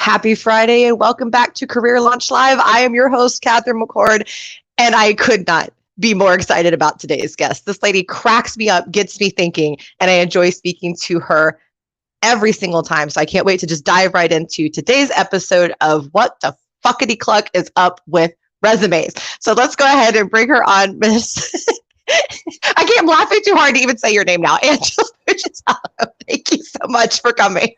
Happy Friday and welcome back to Career Launch Live. I am your host, Catherine McCord, and I could not be more excited about today's guest. This lady cracks me up, gets me thinking, and I enjoy speaking to her every single time. So I can't wait to just dive right into today's episode of What the Fucketycluck is Up with Resumes. So let's go ahead and bring her on, Miss. I'm laughing too hard to even say your name now. Angela Buccellatto, thank you so much for coming.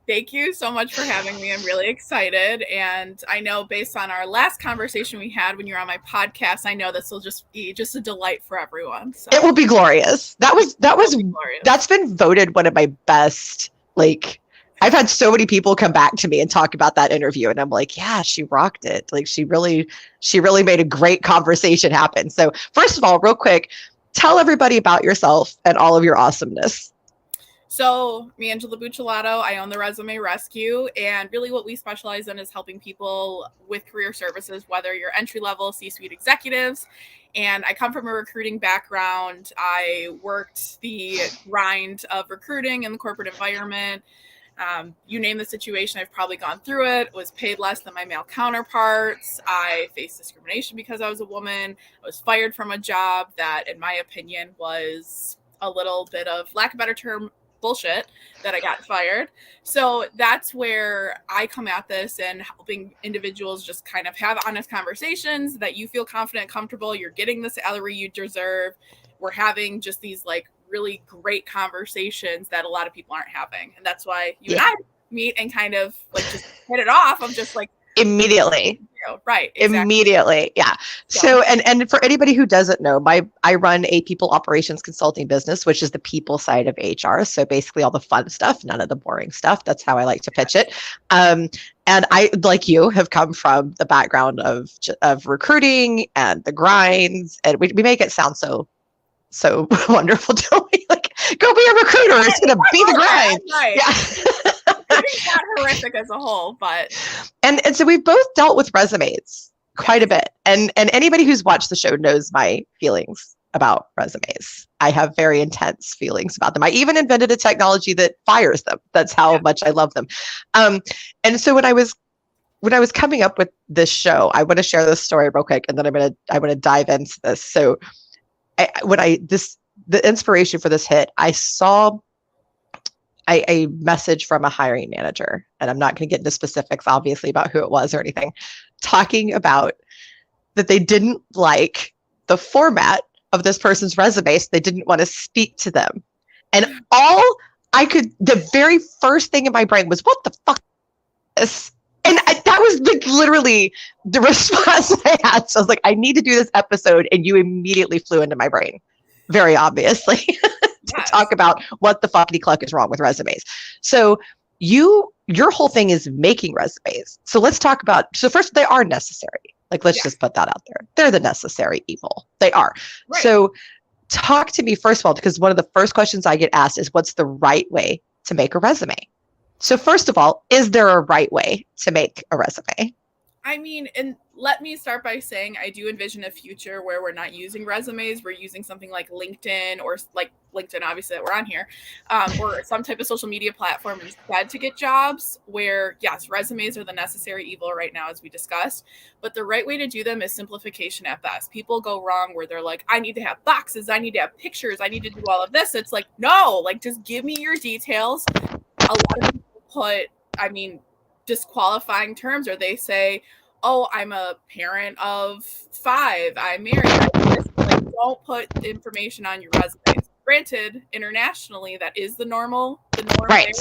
Thank you so much for having me. I'm really excited. And I know based on our last conversation we had when you're on my podcast, I know this will just be just a delight for everyone. So. It will be glorious. That's been voted one of my best. I've had so many people come back to me and talk about that interview. And I'm like, yeah, she rocked it. She really made a great conversation happen. So first of all, real quick, tell everybody about yourself and all of your awesomeness. So me, Angela Buccellatto, I own the Resume Rescue, and really what we specialize in is helping people with career services, whether you're entry-level C-suite executives. And I come from a recruiting background. I worked the grind of recruiting in the corporate environment. You name the situation, I've probably gone through it, was paid less than my male counterparts. I faced discrimination because I was a woman. I was fired from a job that, in my opinion, was a little bit of, lack of a better term, bullshit that I got fired. So that's where I come at this and helping individuals just kind of have honest conversations that you feel confident, comfortable, you're getting the salary you deserve. We're having just these really great conversations that a lot of people aren't having. And that's why you and I meet and kind of just hit it off. I'm just immediately. Right. Exactly. Immediately. Yeah. So, and for anybody who doesn't know, I run a people operations consulting business, which is the people side of HR. So basically all the fun stuff, none of the boring stuff. That's how I like to pitch it. And I, like you, have come from the background of recruiting and the grinds, and we make it sound so wonderful, don't we? Go be a recruiter. It's going to be the grind. Right. Yeah. It's not horrific as a whole, but and so we've both dealt with resumes quite a bit, and anybody who's watched the show knows my feelings about resumes. I have very intense feelings about them. I even invented a technology that fires them. That's how much I love them. And so when I was coming up with this show, I want to share this story real quick, and then I want to dive into this. So the inspiration for this hit, I saw a message from a hiring manager, and I'm not going to get into specifics, obviously, about who it was or anything, talking about that they didn't like the format of this person's resume, so they didn't want to speak to them. And the very first thing in my brain was, what the fuck is this? And that was literally the response I had. So I was like, I need to do this episode, and you immediately flew into my brain, very obviously. To talk about what the fuckety-cluck is wrong with resumes. So your whole thing is making resumes. So let's talk about, so first, they are necessary. Let's just put that out there. They're the necessary evil. They are. Right. So talk to me first of all, because one of the first questions I get asked is, what's the right way to make a resume? So first of all, is there a right way to make a resume? I mean, and let me start by saying I do envision a future where we're not using resumes. We're using something like LinkedIn, or LinkedIn, obviously, that we're on here, or some type of social media platform instead to get jobs where, yes, resumes are the necessary evil right now, as we discussed. But the right way to do them is simplification at best. People go wrong where they're like, I need to have boxes. I need to have pictures. I need to do all of this. It's like, no, just give me your details. A lot of people put, disqualifying terms, or they say, oh, I'm a parent of 5, I'm married. Don't put information on your resume. Granted, internationally, that is the norm. Right.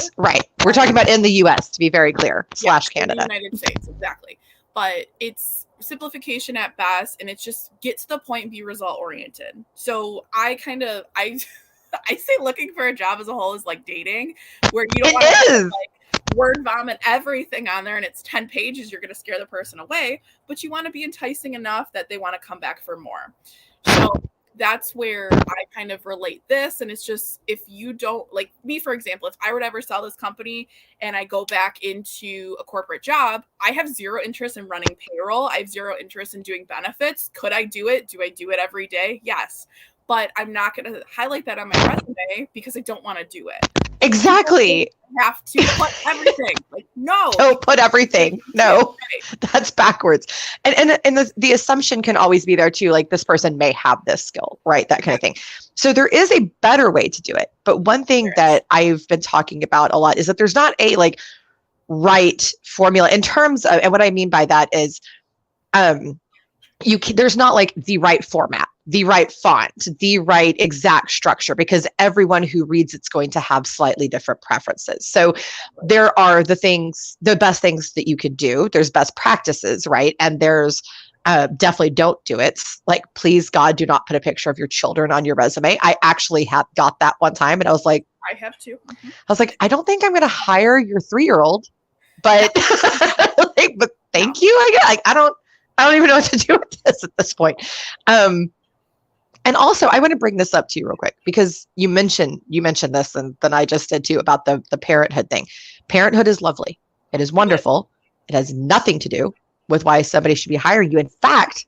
We're talking about in the U.S., to be very clear, / Canada. In the United States, exactly. But it's simplification at best, and it's just get to the point and be result oriented. So I say looking for a job as a whole is like dating, where you don't want to word vomit everything on there and it's 10 pages, you're going to scare the person away, but you want to be enticing enough that they want to come back for more. So that's where I kind of relate this. And it's just, if you don't, like me, for example, if I were to ever sell this company and I go back into a corporate job, I have zero interest in running payroll. I have zero interest in doing benefits. Could I do it? Do I do it every day? Yes. but I'm not going to highlight that on my resume because I don't want to do it. Exactly. You have to put everything. Like, no. Don't put everything. No, that's backwards. And the assumption can always be there too, like this person may have this skill, right? That kind of thing. So there is a better way to do it. But one thing that I've been talking about a lot is that there's not a like right formula in terms of, and what I mean by that is, there's not like the right format, the right font, the right exact structure, because everyone who reads it's going to have slightly different preferences. So there are the best things that you could do. There's best practices, right? And there's definitely don't do it. Like, please God, do not put a picture of your children on your resume. I actually got that one time, and I was like, I have too. I was like, I don't think I'm going to hire your 3-year-old, but but thank you. I don't even know what to do with this at this point. And also, I want to bring this up to you real quick, because you mentioned this, and then I just did too, about the parenthood thing. Parenthood is lovely. It is wonderful. It has nothing to do with why somebody should be hiring you. In fact,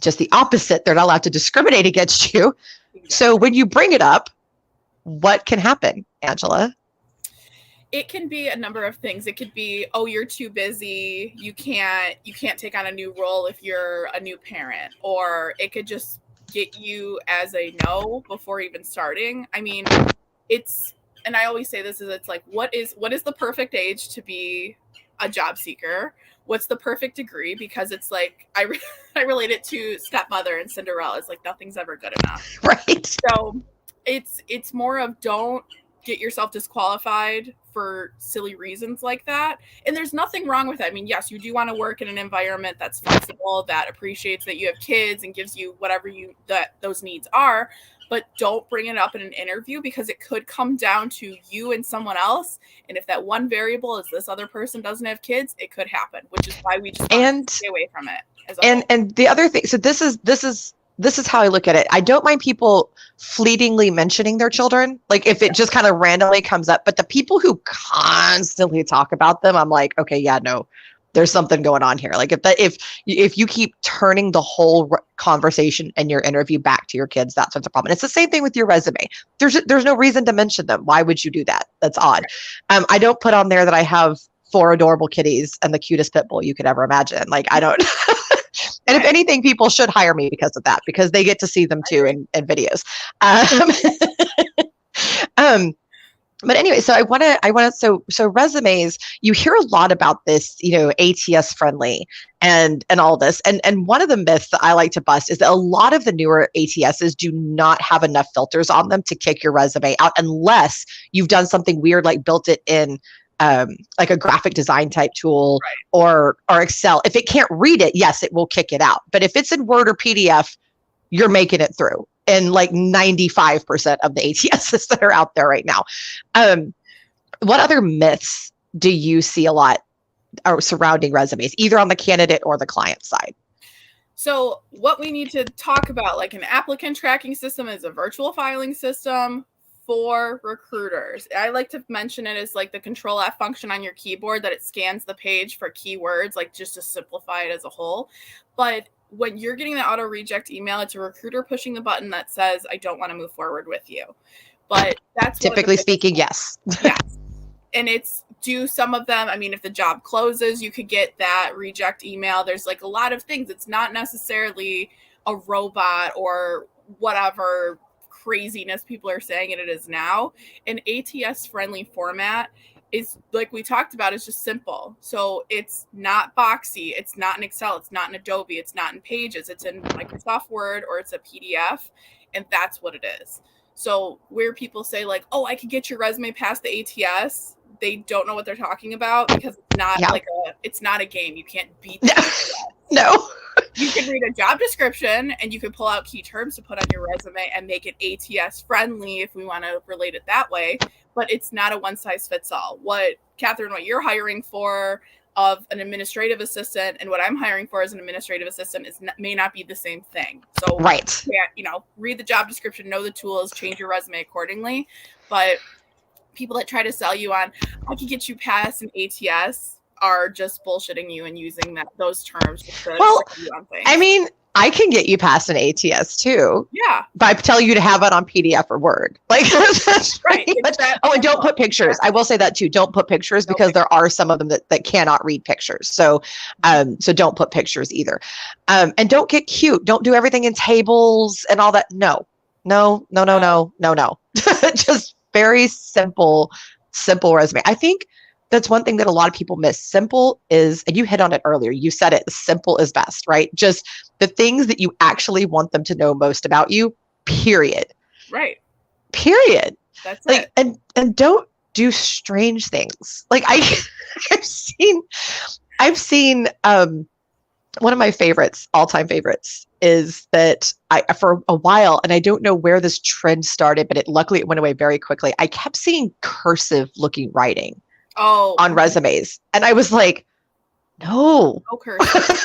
just the opposite. They're not allowed to discriminate against you. So when you bring it up, what can happen, Angela? It can be a number of things. It could be, oh, you're too busy. You can't take on a new role if you're a new parent. Or it could just get you as a no before even starting. I mean, and I always say this, is it's like, what is the perfect age to be a job seeker? What's the perfect degree? Because it's like, I relate it to Stepmother and Cinderella. It's like, nothing's ever good enough. Right. So it's more of, don't get yourself disqualified for silly reasons like that. And there's nothing wrong with that. I mean, yes, you do want to work in an environment that's flexible, that appreciates that you have kids and gives you whatever those needs are, but don't bring it up in an interview, because it could come down to you and someone else. And if that one variable is this other person doesn't have kids, it could happen, which is why we just want to stay away from it. And the other thing, so this is how I look at it. I don't mind people fleetingly mentioning their children, like if it just kind of randomly comes up. But the people who constantly talk about them, I'm like, okay, yeah, no, there's something going on here. Like if you keep turning the whole conversation in your interview back to your kids, that's what's a problem. And it's the same thing with your resume. There's no reason to mention them. Why would you do that? That's odd. I don't put on there that I have 4 adorable kitties and the cutest pit bull you could ever imagine. Like, I don't. And if anything, people should hire me because of that, because they get to see them too in videos. But anyway, so I want to, so resumes, you hear a lot about this, ATS friendly and all this. And one of the myths that I like to bust is that a lot of the newer ATSs do not have enough filters on them to kick your resume out, unless you've done something weird, like built it in like a graphic design type tool, or Excel. If it can't read it, yes, it will kick it out. But if it's in Word or PDF, you're making it through. And like 95% of the ATSs that are out there right now. What other myths do you see a lot surrounding resumes, either on the candidate or the client side? So what we need to talk about, like an applicant tracking system, is a virtual filing system for recruiters. I like to mention it as like the Control F function on your keyboard, that it scans the page for keywords, like just to simplify it as a whole. But when you're getting the auto reject email, it's a recruiter pushing the button that says, I don't want to move forward with you. But that's typically speaking, yes. Yes. And some of them, I mean, if the job closes, you could get that reject email. There's like a lot of things. It's not necessarily a robot or whatever craziness people are saying it is now. An ATS friendly format is, like we talked about, is just simple. So it's not boxy, it's not in Excel, it's not in Adobe, it's not in Pages, it's in Microsoft Word, or it's a PDF, and that's what it is. So where people say like, oh, I could get your resume past the ATS, they don't know what they're talking about, because it's not it's not a game. You can't beat the No. You can read a job description and you can pull out key terms to put on your resume and make it ATS friendly, if we want to relate it that way. But it's not a one size fits all. What you're hiring for of an administrative assistant and what I'm hiring for as an administrative assistant may not be the same thing. So read the job description, know the tools, change your resume accordingly. But people that try to sell you on, I could get you past an ATS, are just bullshitting you and using those terms. Well, I mean, I can get you past an ATS too. Yeah. By telling you to have it on PDF or Word. Like that's Right. Oh, and don't put pictures. I will say that too. Don't put pictures because there are some of them that cannot read pictures. So so don't put pictures either. And don't get cute. Don't do everything in tables and all that. No. Just very simple resume. I think that's one thing that a lot of people miss. Simple is, and you hit on it earlier, you said it, simple is best, right? Just the things that you actually want them to know most about you, period. Right. Period. That's like, it. And don't do strange things. Like I've seen one of my favorites, all-time favorites, is that for a while, and I don't know where this trend started, but luckily it went away very quickly. I kept seeing cursive looking writing on resumes. And I was like, no. No cursive.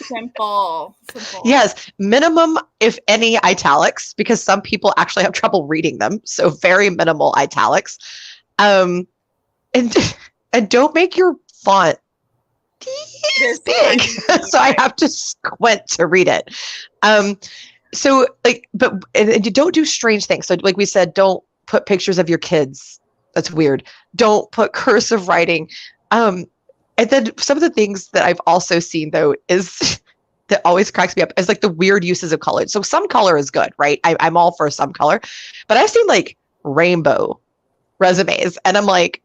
Simple. Yes. Minimum, if any, italics, because some people actually have trouble reading them. So very minimal italics. And don't make your font big. So I have to squint to read it. So like, and you don't do strange things. So like we said, don't put pictures of your kids. That's weird. Don't put cursive writing. And then some of the things that I've also seen though is that always cracks me up is like the weird uses of color. So some color is good, right? I'm all for some color, but I've seen like rainbow resumes and I'm like,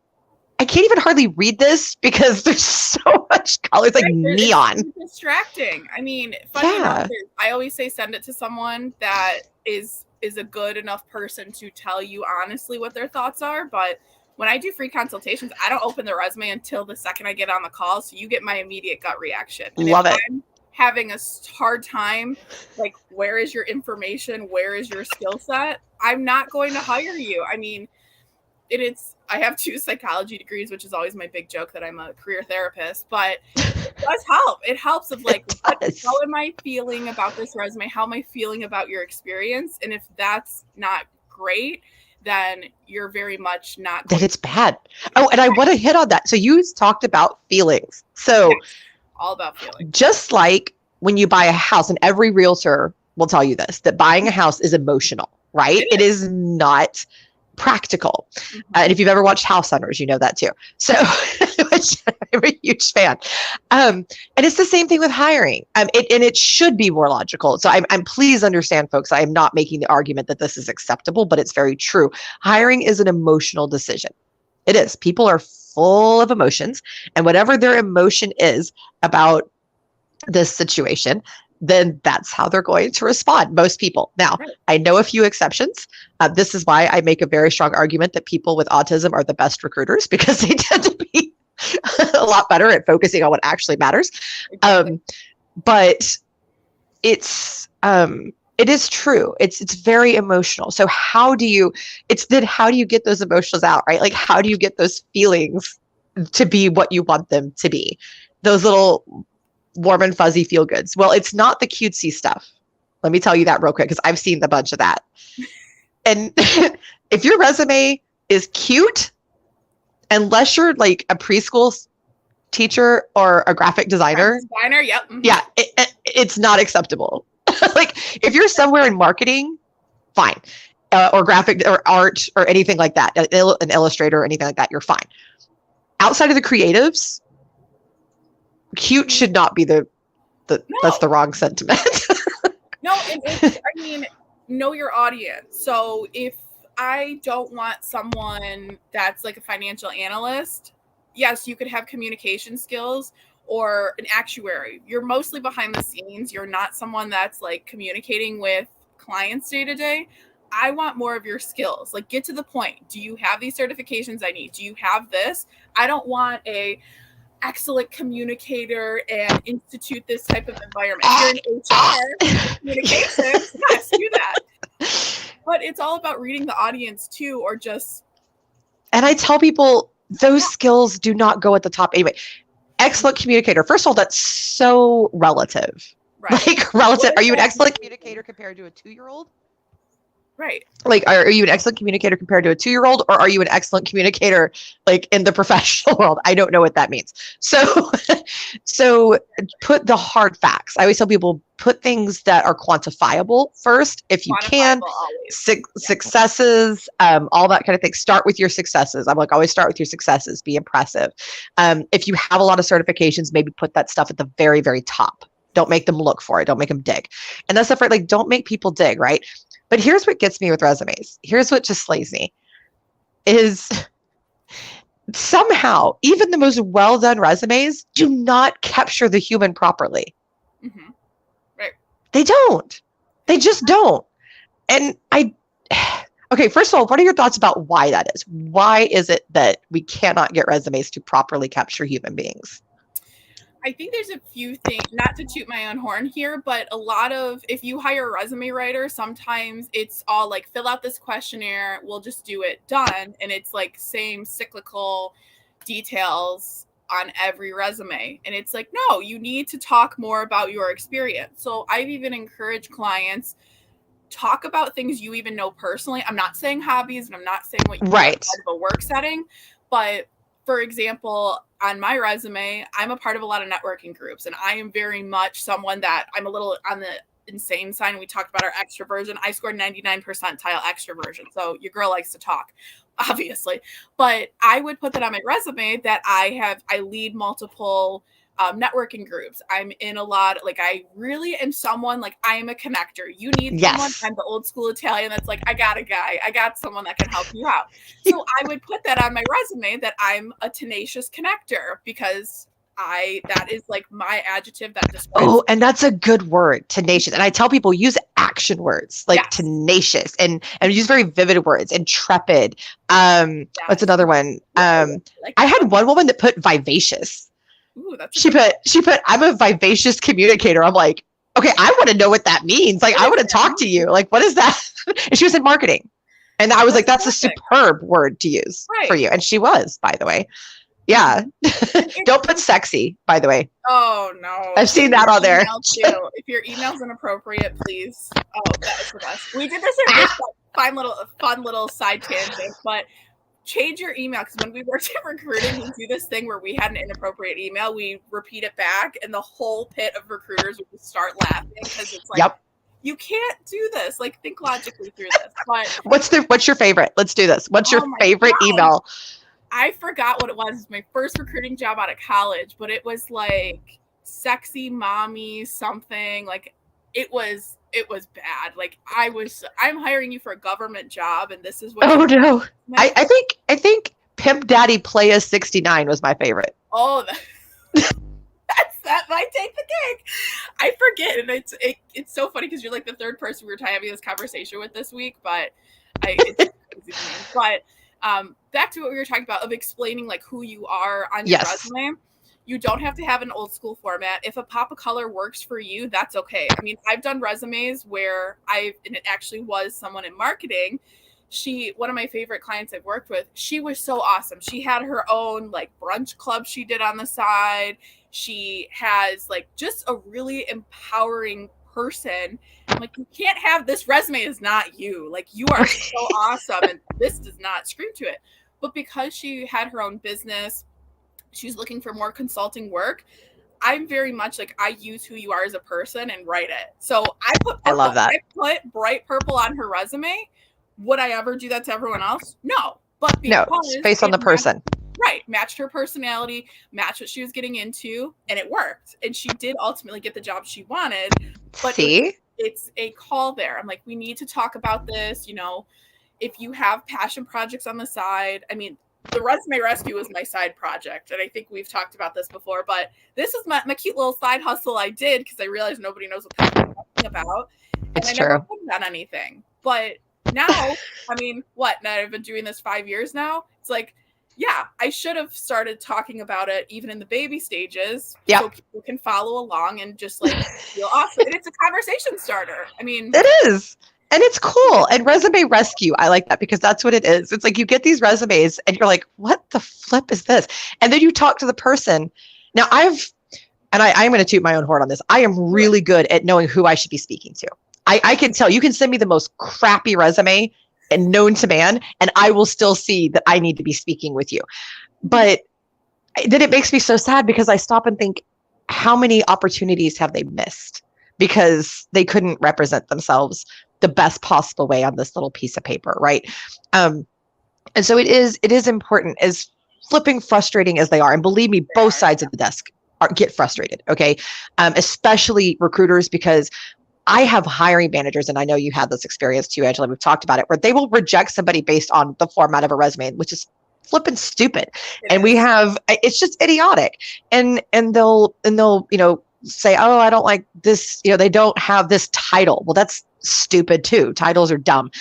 I can't even hardly read this because there's so much color. It's like neon. It's distracting. I mean, funny enough, I always say send it to someone that is a good enough person to tell you honestly what their thoughts are. But when I do free consultations, I don't open the resume until the second I get on the call. So you get my immediate gut reaction. And love it. I'm having a hard time, like, where is your information? Where is your skill set? I'm not going to hire you. I mean, I have 2 psychology degrees, which is always my big joke that I'm a career therapist, but it does help. It helps of like, how am I feeling about this resume? How am I feeling about your experience? And if that's not great, then you're very much not. Then it's bad. Oh, and I want to hit on that. So you talked about feelings. So yes, all about feelings. Just like when you buy a house, and every realtor will tell you this, that buying a house is emotional, right? It is not practical. And if you've ever watched House Hunters, you know that too. So which I'm a huge fan. And it's the same thing with hiring. And it should be more logical. So I'm please understand, folks, I am not making the argument that this is acceptable, but it's very true. Hiring is an emotional decision. It is. People are full of emotions, and whatever their emotion is about this situation, then that's how they're going to respond. Most people. Now, I know a few exceptions. This is why I make a very strong argument that people with autism are the best recruiters, because they tend to be a lot better at focusing on what actually matters. But it is true. It's very emotional. So how do you get those emotions out, right? Like, how do you get those feelings to be what you want them to be? Those little warm and fuzzy feel goods. Well, it's not the cutesy stuff. Let me tell you that real quick, because I've seen a bunch of that. And if your resume is cute, unless you're like a preschool teacher or a graphic designer, yep. Yeah, it's not acceptable. Like if you're somewhere in marketing, fine, or graphic or art or anything like that, an illustrator or anything like that, you're fine. Outside of the creatives, cute should not be that's the wrong sentiment. No, I mean, know your audience. So if I don't want someone that's like a financial analyst, yes, you could have communication skills, or an actuary. You're mostly behind the scenes. You're not someone that's like communicating with clients day to day. I want more of your skills. Like, get to the point. Do you have these certifications I need? Do you have this? I don't want a excellent communicator and institute this type of environment. If you're in HR, communications, yes, do that. But it's all about reading the audience too, or just. And I tell people those skills do not go at the top anyway. Excellent communicator. First of all, that's so relative. Right. Like relative. Are you an excellent communicator compared to a 2-year-old? Right. Like, are you an excellent communicator compared to a 2-year-old, or are you an excellent communicator like in the professional world? I don't know what that means. So, so put the hard facts. I always tell people, put things that are quantifiable first, if you can. Successes, all that kind of thing. Start with your successes. I'm like, always start with your successes. Be impressive. If you have a lot of certifications, maybe put that stuff at the very, very top. Don't make them look for it. Don't make them dig. And that's stuff, right? Like, don't make people dig, right? But here's what gets me with resumes. Here's what just slays me is somehow even the most well-done resumes do not capture the human properly. Mm-hmm. Right. They don't. They just don't. And okay, first of all, what are your thoughts about why that is? Why is it that we cannot get resumes to properly capture human beings? I think there's a few things, not to toot my own horn here, but a lot of, if you hire a resume writer, sometimes it's all like, fill out this questionnaire, we'll just do it, done. And it's like same cyclical details on every resume. And it's like, no, you need to talk more about your experience. So I've even encouraged clients, talk about things you even know personally. I'm not saying hobbies, and I'm not saying what you do outside of a work setting, but for example, on my resume, I'm a part of a lot of networking groups, and I am very much someone that I'm a little on the insane side. We talked about our extroversion. I scored 99 percentile extroversion. So your girl likes to talk, obviously, but I would put that on my resume that I lead multiple networking groups. I'm in a lot, like I really am someone, like I am a connector. You need someone. I'm the old school Italian that's like, I got a guy, I got someone that can help you out. So I would put that on my resume that I'm a tenacious connector, because that is like my adjective that describes. Oh, and that's a good word, tenacious. And I tell people, use action words like tenacious, and use very vivid words, intrepid. What's another one? I had one woman that put vivacious. Ooh, she put I'm a vivacious communicator. I'm like, okay, I want to know what that means. Like, I want to talk to you. Like, what is that? And she was in marketing. And I was like, that's perfect. A superb word to use for you. And she was, by the way. Yeah. Don't put sexy, by the way. Oh, no. I've seen that on there. Too. If your email's inappropriate, please. Oh, that was the best. We did this in this fun little side tangent, but change your email, because when we worked in recruiting, we do this thing where we had an inappropriate email, we repeat it back, and the whole pit of recruiters would just start laughing, because it's like, you can't do this. Like, think logically through this. But what's your favorite? Let's do this. What's your favorite email? I forgot what it was. It was my first recruiting job out of college, but it was like sexy mommy something. Like, it was bad. Like, I'm hiring you for a government job, and this is what. Oh no! I think Pimp Daddy Playa 69 was my favorite. Oh, that might take the cake. I forget, and it's so funny because you're like the third person we were having this conversation with this week, but it's crazy to me. But back to what we were talking about of explaining like who you are on your resume. You don't have to have an old school format. If a pop of color works for you, that's okay. I mean, I've done resumes where and it actually was someone in marketing. One of my favorite clients I've worked with, she was so awesome. She had her own like brunch club she did on the side. She has like just a really empowering person. I'm like, you can't have this resume is not you. Like, you are so awesome, and this does not scream to it. But because she had her own business, she's looking for more consulting work. I'm very much like, I use who you are as a person and write it. So I love that. I put bright purple on her resume. Would I ever do that to everyone else? No. But because it's based on the person. Matched her personality, matched what she was getting into, and it worked. And she did ultimately get the job she wanted. But it's a call there. I'm like, we need to talk about this. You know, if you have passion projects on the side, I mean, the resume rescue is my side project, and I think we've talked about this before, but this is my cute little side hustle I did because I realized nobody knows what I'm talking about. It's and true. I never put it on anything. But now, I mean, now I've been doing this 5 years now. It's like, yeah, I should have started talking about it even in the baby stages so people can follow along and just like feel awesome. And it's a conversation starter. I mean, it is. And it's cool. And resume rescue, I like that because that's what it is. It's like you get these resumes and you're like, what the flip is this? And then you talk to the person. Now I'm going to toot my own horn on this. I am really good at knowing who I should be speaking to. I can tell. You can send me the most crappy resume and known to man, and I will still see that I need to be speaking with you. But then it makes me so sad because I stop and think, how many opportunities have they missed because they couldn't represent themselves the best possible way on this little piece of paper, right? And so it is important, as flipping frustrating as they are, and believe me, both sides of the desk get frustrated, okay? Especially recruiters, because I have hiring managers, and I know you had this experience too, Angela, we've talked about it, where they will reject somebody based on the format of a resume, which is flipping stupid. We have, it's just idiotic. And they'll, say, oh, I don't like this, they don't have this title. Well, that's stupid too. Titles are dumb.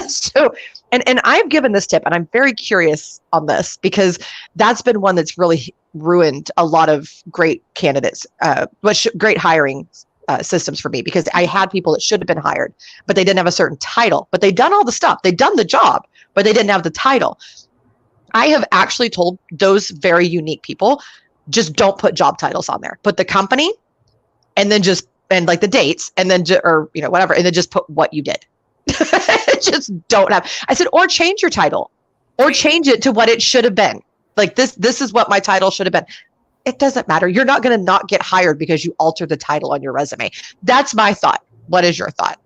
So, and I've given this tip, and I'm very curious on this because that's been one that's really ruined a lot of great candidates, great hiring systems for me, because I had people that should have been hired, but they didn't have a certain title, but they'd done all the stuff. They'd done the job, but they didn't have the title. I have actually told those very unique people, just don't put job titles on there. Put the company and then and like the dates, and then, or, whatever, and then just put what you did. Just don't have, I said, or change your title, or change it to what it should have been. Like this is what my title should have been. It doesn't matter. You're not going to not get hired because you altered the title on your resume. That's my thought. What is your thought?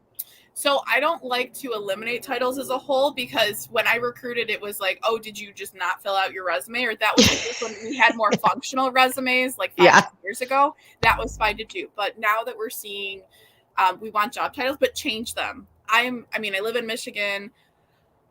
So I don't like to eliminate titles as a whole, because when I recruited, it was like, oh, did you just not fill out your resume? Or that was when we had more functional resumes, like 5 years ago. That was fine to do. But now that we're seeing, we want job titles, but change them. I live in Michigan.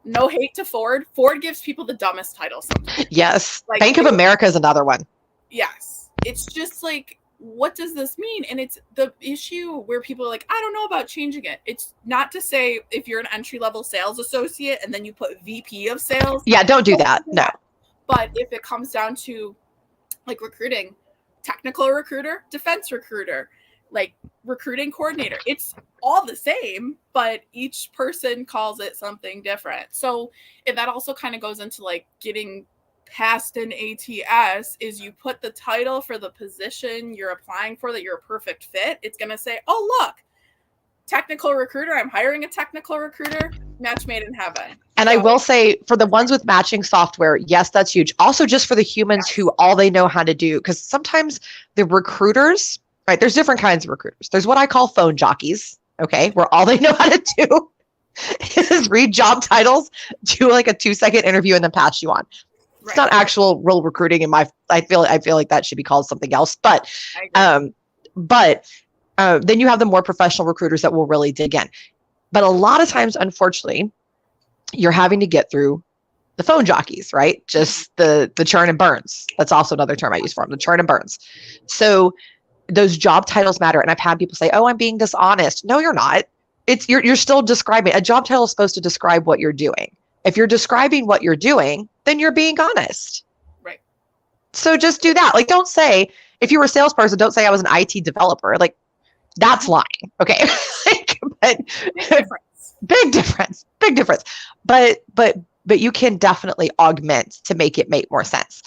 No hate to Ford. Ford gives people the dumbest titles sometimes. Yes. Like, Bank of America is another one. Yes. It's just like, what does this mean? And it's the issue where people are like, I don't know about changing it. It's not to say if you're an entry-level sales associate and then you put VP of sales. Yeah, don't do that. No. But if it comes down to like recruiting, technical recruiter, defense recruiter, like recruiting coordinator, it's all the same, but each person calls it something different. So if that also kind of goes into like getting past an ATS, is you put the title for the position you're applying for that you're a perfect fit. It's going to say, oh, look, technical recruiter. I'm hiring a technical recruiter. Match made in heaven. And I will say, for the ones with matching software, yes, that's huge. Also, just for the humans who all they know how to do, because sometimes the recruiters, right, there's different kinds of recruiters. There's what I call phone jockeys, okay, where all they know how to do is read job titles, do like a 2-second interview, and then pass you on. It's not actual real recruiting in my. I feel like that should be called something else. But then you have the more professional recruiters that will really dig in. But a lot of times, unfortunately, you're having to get through the phone jockeys, right? Just the churn and burns. That's also another term I use for them, the churn and burns. So those job titles matter. And I've had people say, "Oh, I'm being dishonest." No, you're not. You're still describing. A job title is supposed to describe what you're doing. If you're describing what you're doing, then you're being honest. Right. So just do that. Like, don't say, if you were a salesperson, don't say I was an IT developer. Like, that's lying. Okay. But big difference. But you can definitely augment to make it make more sense.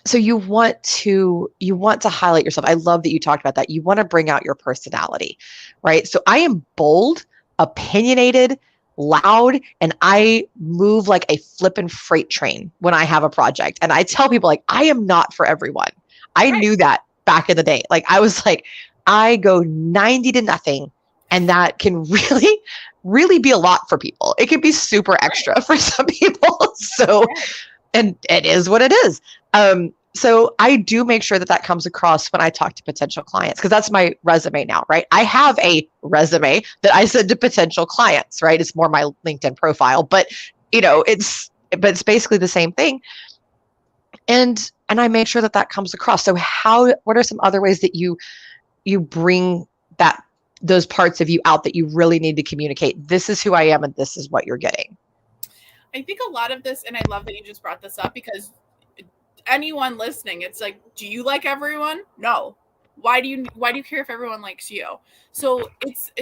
So you want to highlight yourself. I love that you talked about that. You want to bring out your personality, right? So I am bold, opinionated, loud, and I move like a flippin' freight train when I have a project. And I tell people, like, I am not for everyone. I knew that back in the day. Like, I was like, I go 90-0, and that can really, really be a lot for people. It can be super extra for some people. So, and it is what it is. So I do make sure that comes across when I talk to potential clients, because that's my resume now, right? I have a resume that I send to potential clients, right? It's more my LinkedIn profile, but it's basically the same thing. And I make sure that comes across. So what are some other ways that you bring those parts of you out that you really need to communicate? This is who I am, and this is what you're getting. I think a lot of this, and I love that you just brought this up, because anyone listening, it's like, do you like everyone? No. Why do you care if everyone likes you? So it's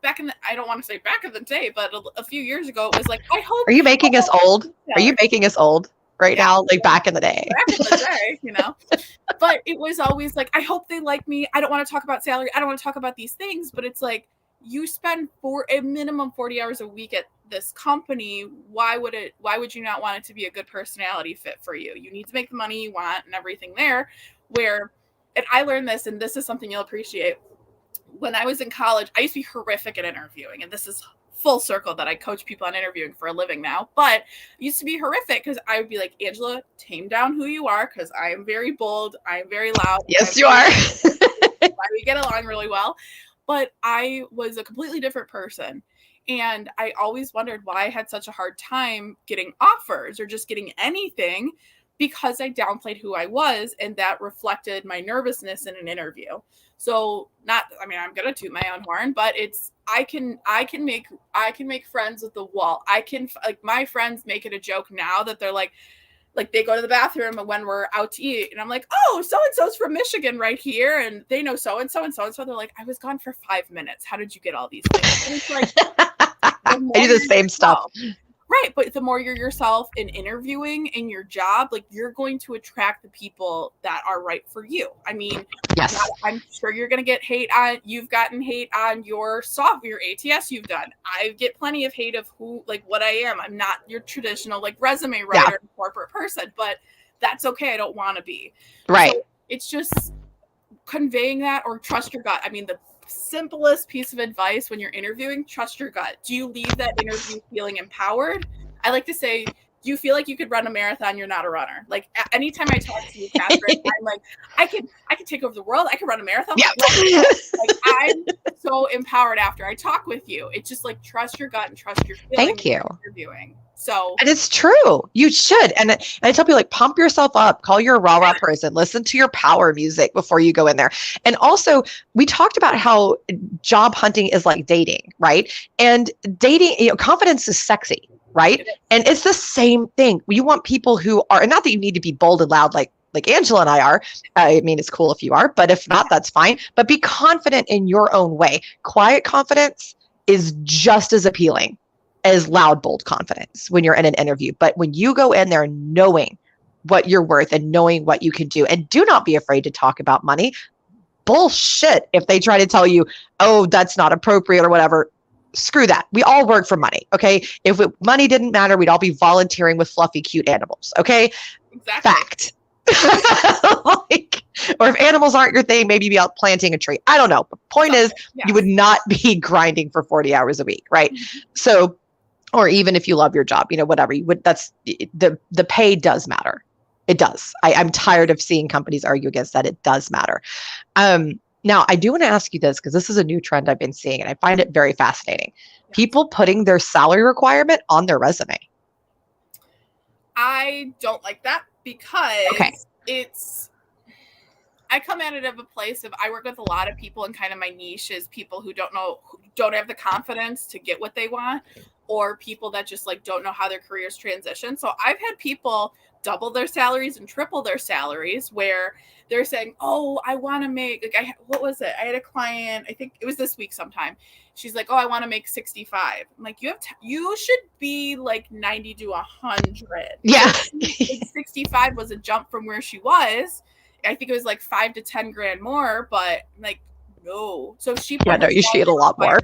back in I don't want to say back in the day, but a few years ago, it was like, I hope. Are you making us old? Are you making us old? right now, like back in the day. Back in the day, you know. But it was always like, I hope they like me. I don't want to talk about salary. I don't want to talk about these things. But it's like, you spend a minimum 40 hours a week at this company. Why would you not want it to be a good personality fit for you? You need to make the money you want and everything there. And I learned this, and this is something you'll appreciate. When I was in college, I used to be horrific at interviewing, and this is full circle that I coach people on interviewing for a living now. But I used to be horrific because I would be like, Angela, tame down who you are, because I am very bold. I am very loud. Yes, you are. Why we get along really well. But I was a completely different person. And I always wondered why I had such a hard time getting offers or just getting anything, because I downplayed who I was, and that reflected my nervousness in an interview. So I'm going to toot my own horn, but I can make friends with the wall. My friends make it a joke now that they're like they go to the bathroom when we're out to eat, and I'm like, oh, so-and-so's from Michigan right here. And they know so-and-so and so-and-so. They're like, I was gone for 5 minutes. How did you get all these things? And it's like, I do the same stuff. Right. But the more you're yourself in interviewing in your job, like, you're going to attract the people that are right for you. I mean, yes, I'm sure you're going to get you've gotten hate on your ATS you've done. I get plenty of hate of what I am. I'm not your traditional resume writer, corporate person, but that's okay. I don't want to be. Right. So it's just conveying that, or trust your gut. I mean, the simplest piece of advice when you're interviewing, trust your gut. Do you leave that interview feeling empowered? I like to say, do you feel like you could run a marathon? You're not a runner. Like, anytime I talk to you, Catherine, I'm like, I can take over the world. I can run a marathon. Yep. I'm so empowered after I talk with you. It's just like, trust your gut and trust your feeling. Thank you. Interviewing. So, and it's true. You should. And I tell people, pump yourself up, call your rah-rah person, listen to your power music before you go in there. And also, we talked about how job hunting is like dating, right? And dating, confidence is sexy, right? And it's the same thing. You want people who are, and not that you need to be bold and loud like Angela and I are. I mean, it's cool if you are, but if not, that's fine. But be confident in your own way. Quiet confidence is just as appealing as loud, bold confidence when you're in an interview. But when you go in there knowing what you're worth and knowing what you can do, and do not be afraid to talk about money. Bullshit if they try to tell you, oh, that's not appropriate or whatever. Screw that. We all work for money, okay? If money didn't matter, we'd all be volunteering with fluffy, cute animals, okay? Exactly. Fact. Or if animals aren't your thing, maybe you'd be out planting a tree. I don't know. The point is, you would not be grinding for 40 hours a week, right? Mm-hmm. So, or even if you love your job, whatever you would, that's the pay does matter. It does. I'm tired of seeing companies argue against that. It does matter. Now, I do want to ask you this, because this is a new trend I've been seeing, and I find it very fascinating. People putting their salary requirement on their resume. I don't like that, because I come at it of a place of, I work with a lot of people, and kind of my niche is people who don't have the confidence to get what they want, or people that just don't know how their careers transition. So I've had people double their salaries and triple their salaries, where they're saying, oh, I want to make, what was it? I had a client, I think it was this week sometime. She's like, oh, I want to make 65. I'm like, you should be 90 to 100. Yeah. 65 was a jump from where she was. I think it was 5 to 10 grand more, but no. So if she you should get a lot more.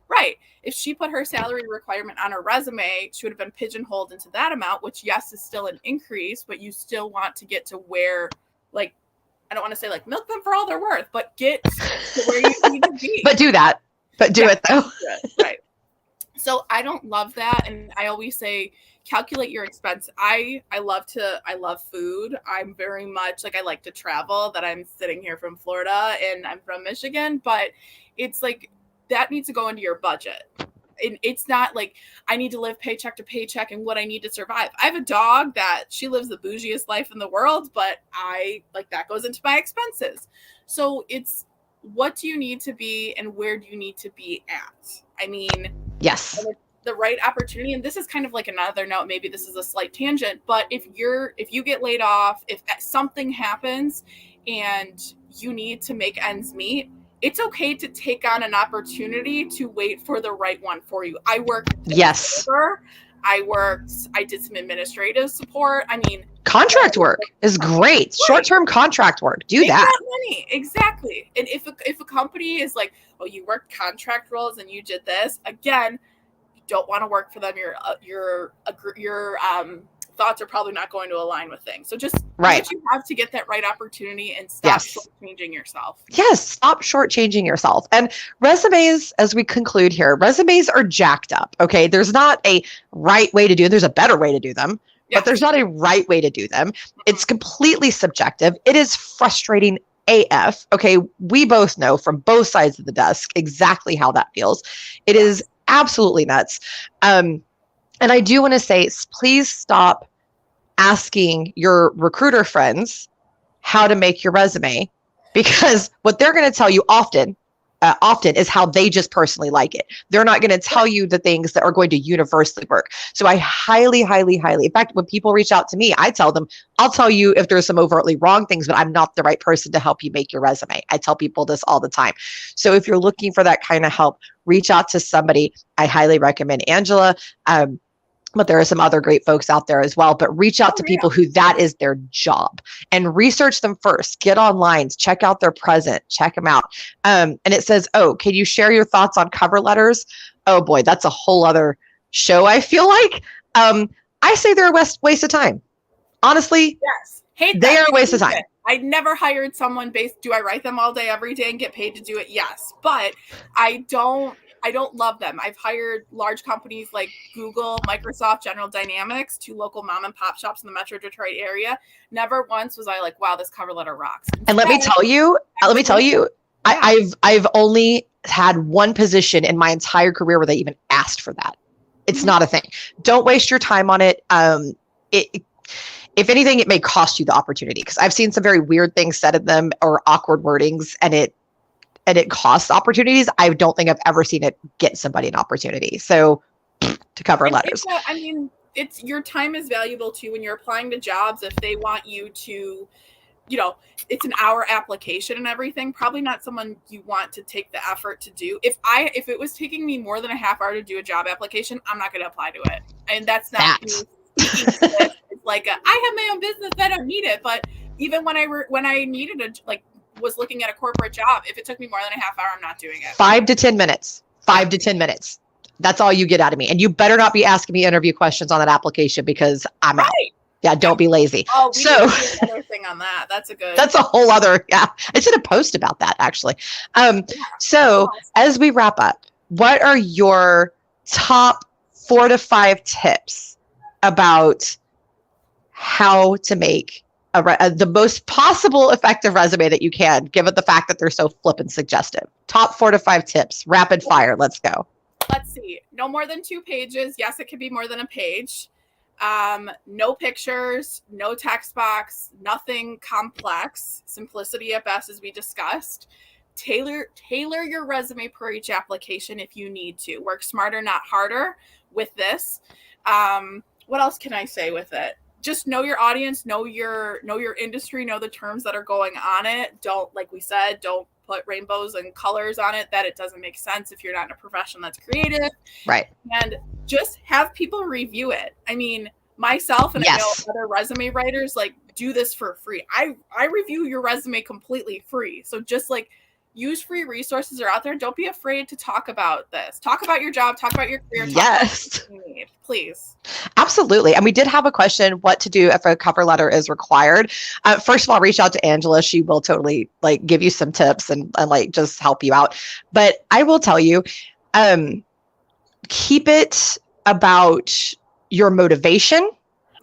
Right. If she put her salary requirement on her resume, she would have been pigeonholed into that amount, which, yes, is still an increase, but you still want to get to where, I don't want to say milk them for all they're worth, but get to where you need to be. But do that. But do it though. Right. So I don't love that. And I always say, calculate your expense. I love food. I'm very much I like to travel, that I'm sitting here from Florida and I'm from Michigan, but it's that needs to go into your budget. And it's not I need to live paycheck to paycheck and what I need to survive. I have a dog that she lives the bougiest life in the world, but that goes into my expenses. So it's, what do you need to be and where do you need to be at? I mean, yes. The right opportunity. And this is kind of another note, maybe this is a slight tangent, but if you get laid off, if something happens and you need to make ends meet, it's okay to take on an opportunity to wait for the right one for you. I work. Yes. I did some administrative support. I mean, contract work is great. Short-term contract work. Do make that. Money. Exactly. And if a company is like, oh, you worked contract roles and you did this, again, you don't want to work for them. Your thoughts are probably not going to align with things. So just do what you have to get that right opportunity and stop shortchanging yourself. Yes, stop shortchanging yourself. And resumes, as we conclude here, resumes are jacked up. Okay, there's not a right way to do it. There's a better way to do them, but there's not a right way to do them. It's completely subjective. It is frustrating AF. Okay, we both know from both sides of the desk exactly how that feels. It is absolutely nuts. And I do want to say, please stop asking your recruiter friends how to make your resume, because what they're going to tell you often is how they just personally like it. They're not going to tell you the things that are going to universally work. So I highly, highly, highly, in fact, when people reach out to me, I tell them, I'll tell you if there's some overtly wrong things, but I'm not the right person to help you make your resume. I tell people this all the time. So if you're looking for that kind of help, reach out to somebody. I highly recommend Angela. But there are some other great folks out there as well. But reach out to people who that is their job, and research them first. Get online, check out their present, check them out. And it says, oh, can you share your thoughts on cover letters? Oh boy, that's a whole other show, I feel like. I say they're a waste of time. Honestly, yes, they are a waste of time. I never hired someone do I write them all day, every day and get paid to do it? Yes. But I don't love them. I've hired large companies like Google, Microsoft, General Dynamics, 2 local mom and pop shops in the Metro Detroit area. Never once was I like, wow, this cover letter rocks. And let me tell you, I've only had one position in my entire career where they even asked for that. It's not a thing. Don't waste your time on it. If anything, it may cost you the opportunity, because I've seen some very weird things said in them or awkward wordings, and it costs opportunities. I don't think I've ever seen it get somebody an opportunity. So to cover letters. It's your time is valuable too when you're applying to jobs. If they want you to, it's an hour application and everything, probably not someone you want to take the effort to do. If it was taking me more than a half hour to do a job application, I'm not going to apply to it. And that's not me speaking to this. It's like I have my own business, I don't need it. But even when I needed was looking at a corporate job, if it took me more than a half hour, I'm not doing it. 5 to 10 minutes. 5 to 10 minutes. That's all you get out of me. And you better not be asking me interview questions on that application, because I'm out. Yeah, don't be lazy. Oh, we need to do another thing on that. That's a whole other, I did a post about that, actually. So as we wrap up, what are your top 4 to 5 tips about how to make the most possible effective resume that you can, given the fact that they're so flippant suggestive? Top 4 to 5 tips, rapid fire. Let's go. Let's see. No more than 2 pages. Yes, it could be more than a page. No pictures, no text box, nothing complex. Simplicity at best, as we discussed. Tailor your resume per each application if you need to. Work smarter, not harder with this. What else can I say with it? Just know your audience, know your industry, know the terms that are going on it. Don't, like we said, don't put rainbows and colors on it that it doesn't make sense if you're not in a profession that's creative. Right. And just have people review it. I mean, myself and I know other resume writers do this for free. I review your resume completely free. So just use free resources that are out there. Don't be afraid to talk about this. Talk about your job. Talk about your career. Yes. Talk about what you need, please. Absolutely. And we did have a question, what to do if a cover letter is required. First of all, reach out to Angela. She will totally give you some tips and just help you out. But I will tell you, keep it about your motivation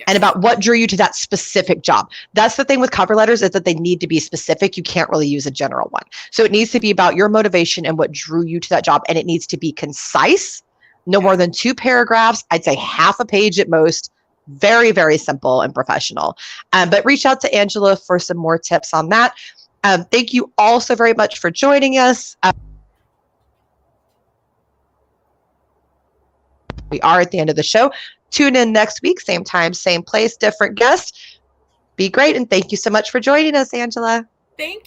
and about what drew you to that specific job. That's the thing with cover letters, is that they need to be specific. You can't really use a general one. So it needs to be about your motivation and what drew you to that job. And it needs to be concise, no more than 2 paragraphs. I'd say half a page at most. Very, very simple and professional. But reach out to Angela for some more tips on that. Thank you all so very much for joining us. We are at the end of the show. Tune in next week, same time, same place, different guest. Be great. And thank you so much for joining us, Angela. Thank you.